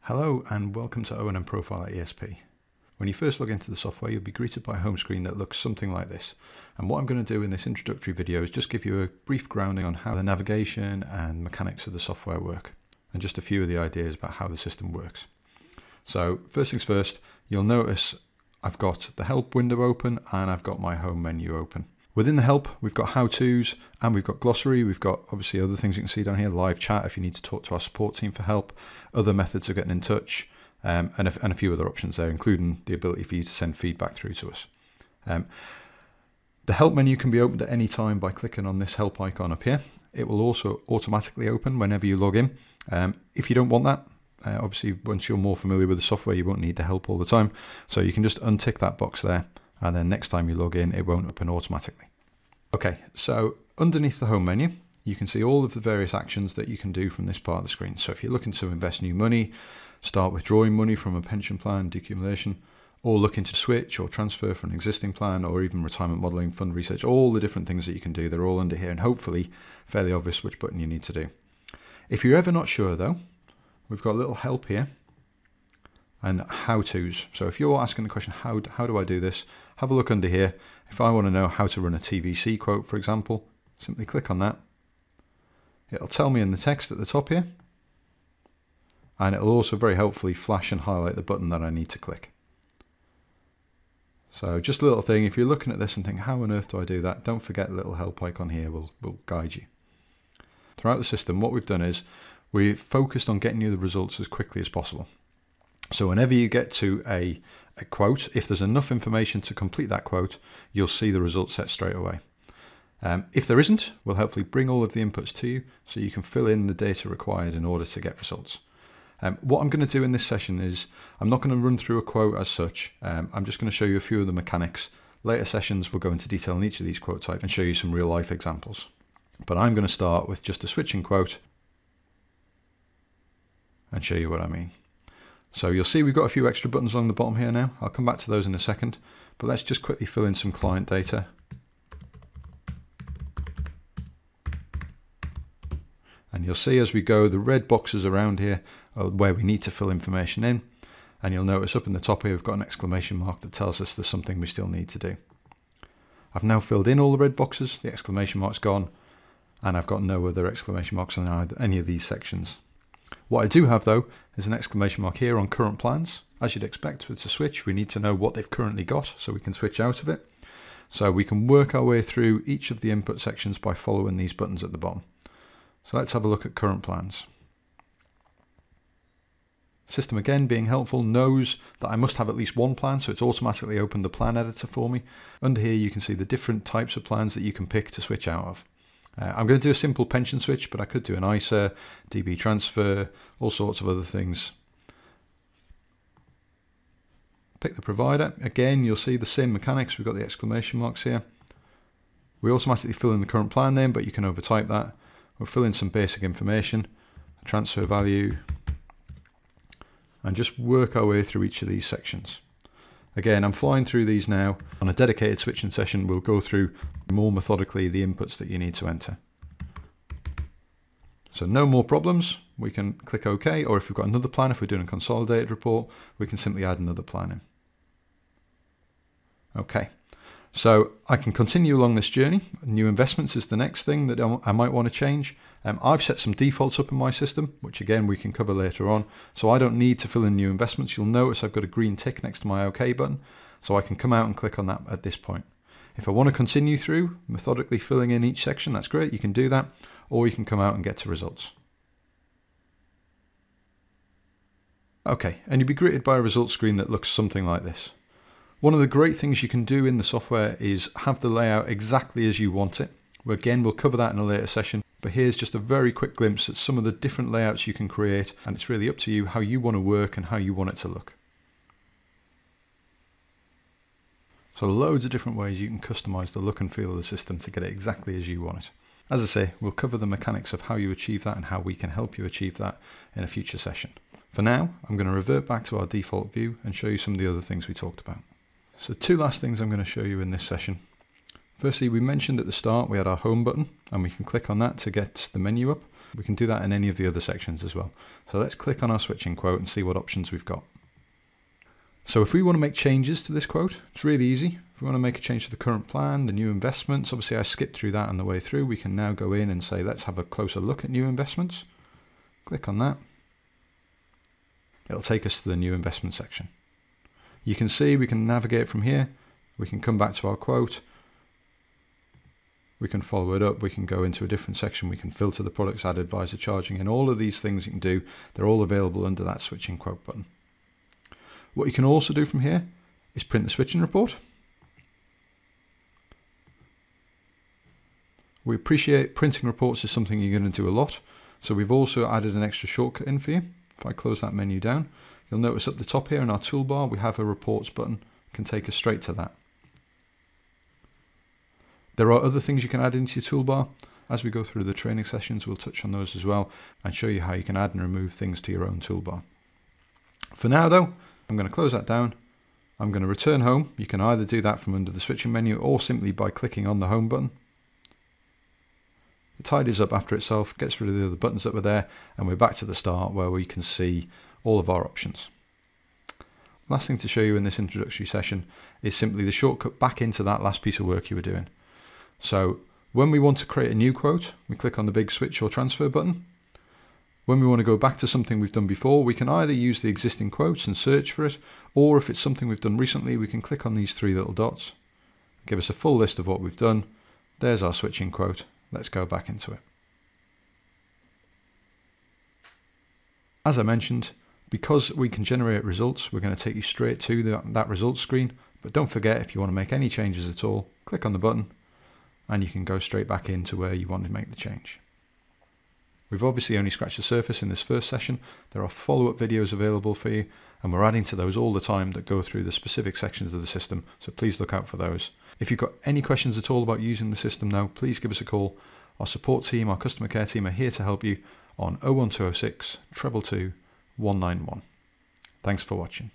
Hello and welcome to O&M Profiler ESP. When you first log into the software, you'll be greeted by a home screen that looks something like this. And what I'm going to do in this introductory video is just give you a brief grounding on how the navigation and mechanics of the software work, and just a few of the ideas about how the system works. So first things first, you'll notice I've got the help window open and I've got my home menu open. Within the help, we've got how-tos and we've got glossary. We've got obviously other things you can see down here, live chat if you need to talk to our support team for help, other methods of getting in touch, and a few other options there, including the ability for you to send feedback through to us. The help menu can be opened at any time by clicking on this help icon up here. It will also automatically open whenever you log in. If you don't want that, obviously once you're more familiar with the software, you won't need the help all the time. So you can just untick that box there, and then next time you log in, it won't open automatically. Okay, so underneath the home menu, you can see all of the various actions that you can do from this part of the screen. So if you're looking to invest new money, start withdrawing money from a pension plan, decumulation, or looking to switch or transfer from an existing plan, or even retirement modeling, fund research, all the different things that you can do, they're all under here, and hopefully fairly obvious which button you need to do. If you're ever not sure though, we've got a little help here and how-tos. So if you're asking the question, how do I do this? Have a look under here. If I want to know how to run a TVC quote, for example, simply click on that. It'll tell me in the text at the top here, and it'll also very helpfully flash and highlight the button that I need to click. So just a little thing, if you're looking at this and think, how on earth do I do that? Don't forget the little help icon here will guide you. Throughout the system, what we've done is we've focused on getting you the results as quickly as possible. So whenever you get to a quote, if there's enough information to complete that quote, you'll see the results set straight away. If there isn't, we'll hopefully bring all of the inputs to you so you can fill in the data required in order to get results. What I'm going to do in this session is I'm not going to run through a quote as such. I'm just going to show you a few of the mechanics. Later sessions will go into detail on each of these quote types and show you some real life examples. But I'm going to start with just a switching quote and show you what I mean. So you'll see we've got a few extra buttons along the bottom here now. I'll come back to those in a second, but let's just quickly fill in some client data. And you'll see as we go, the red boxes around here are where we need to fill information in. And you'll notice up in the top here, we've got an exclamation mark that tells us there's something we still need to do. I've now filled in all the red boxes, the exclamation mark's gone, and I've got no other exclamation marks on any of these sections. What I do have though is an exclamation mark here on current plans. As you'd expect with a switch, we need to know what they've currently got so we can switch out of it. So we can work our way through each of the input sections by following these buttons at the bottom. So let's have a look at current plans. System again being helpful knows that I must have at least one plan, so it's automatically opened the plan editor for me. Under here you can see the different types of plans that you can pick to switch out of. I'm going to do a simple pension switch, but I could do an ISA, DB transfer, all sorts of other things. Pick the provider. Again, you'll see the same mechanics. We've got the exclamation marks here. We automatically fill in the current plan name, but you can overtype that. We'll fill in some basic information, transfer value, and just work our way through each of these sections. Again, I'm flying through these now. On a dedicated switching session, we'll go through more methodically the inputs that you need to enter. So no more problems. We can click OK, or if we've got another plan, if we're doing a consolidated report, we can simply add another plan in. Okay, so I can continue along this journey. New investments is the next thing that I might want to change. I've set some defaults up in my system, which again we can cover later on. So I don't need to fill in new investments. You'll notice I've got a green tick next to my OK button, so I can come out and click on that at this point. If I want to continue through methodically filling in each section, that's great, you can do that, or you can come out and get to results. Okay, and you'll be greeted by a results screen that looks something like this. One of the great things you can do in the software is have the layout exactly as you want it. Again, we'll cover that in a later session, but here's just a very quick glimpse at some of the different layouts you can create, and it's really up to you how you want to work and how you want it to look. So loads of different ways you can customize the look and feel of the system to get it exactly as you want it. As I say, we'll cover the mechanics of how you achieve that and how we can help you achieve that in a future session. For now, I'm going to revert back to our default view and show you some of the other things we talked about. So two last things I'm going to show you in this session. Firstly, we mentioned at the start we had our home button, and we can click on that to get the menu up. We can do that in any of the other sections as well. So let's click on our switching quote and see what options we've got. So if we want to make changes to this quote, it's really easy. If we want to make a change to the current plan, the new investments, obviously I skipped through that on the way through. We can now go in and say, let's have a closer look at new investments. Click on that. It'll take us to the new investment section. You can see we can navigate from here. We can come back to our quote. We can follow it up. We can go into a different section. We can filter the products, add advisor charging, and all of these things you can do. They're all available under that switching quote button. What you can also do from here is print the switching report. We appreciate printing reports is something you're going to do a lot. So we've also added an extra shortcut in for you. If I close that menu down, you'll notice up the top here in our toolbar, we have a reports button. It can take us straight to that. There are other things you can add into your toolbar. As we go through the training sessions, we'll touch on those as well and show you how you can add and remove things to your own toolbar. For now though, I'm going to close that down. I'm going to return home. You can either do that from under the switching menu or simply by clicking on the home button. It tidies up after itself, gets rid of the other buttons that were there, and we're back to the start where we can see all of our options. Last thing to show you in this introductory session is simply the shortcut back into that last piece of work you were doing. So when we want to create a new quote, we click on the big switch or transfer button. When we want to go back to something we've done before, we can either use the existing quotes and search for it, or if it's something we've done recently, we can click on these three little dots, give us a full list of what we've done. There's our switching quote. Let's go back into it. As I mentioned, because we can generate results, we're going to take you straight to that results screen. But don't forget, if you want to make any changes at all, click on the button and you can go straight back into where you want to make the change. We've obviously only scratched the surface in this first session. There are follow-up videos available for you, and we're adding to those all the time that go through the specific sections of the system, so please look out for those. If you've got any questions at all about using the system now, please give us a call. Our support team, our customer care team are here to help you on 01206 222 191. Thanks for watching.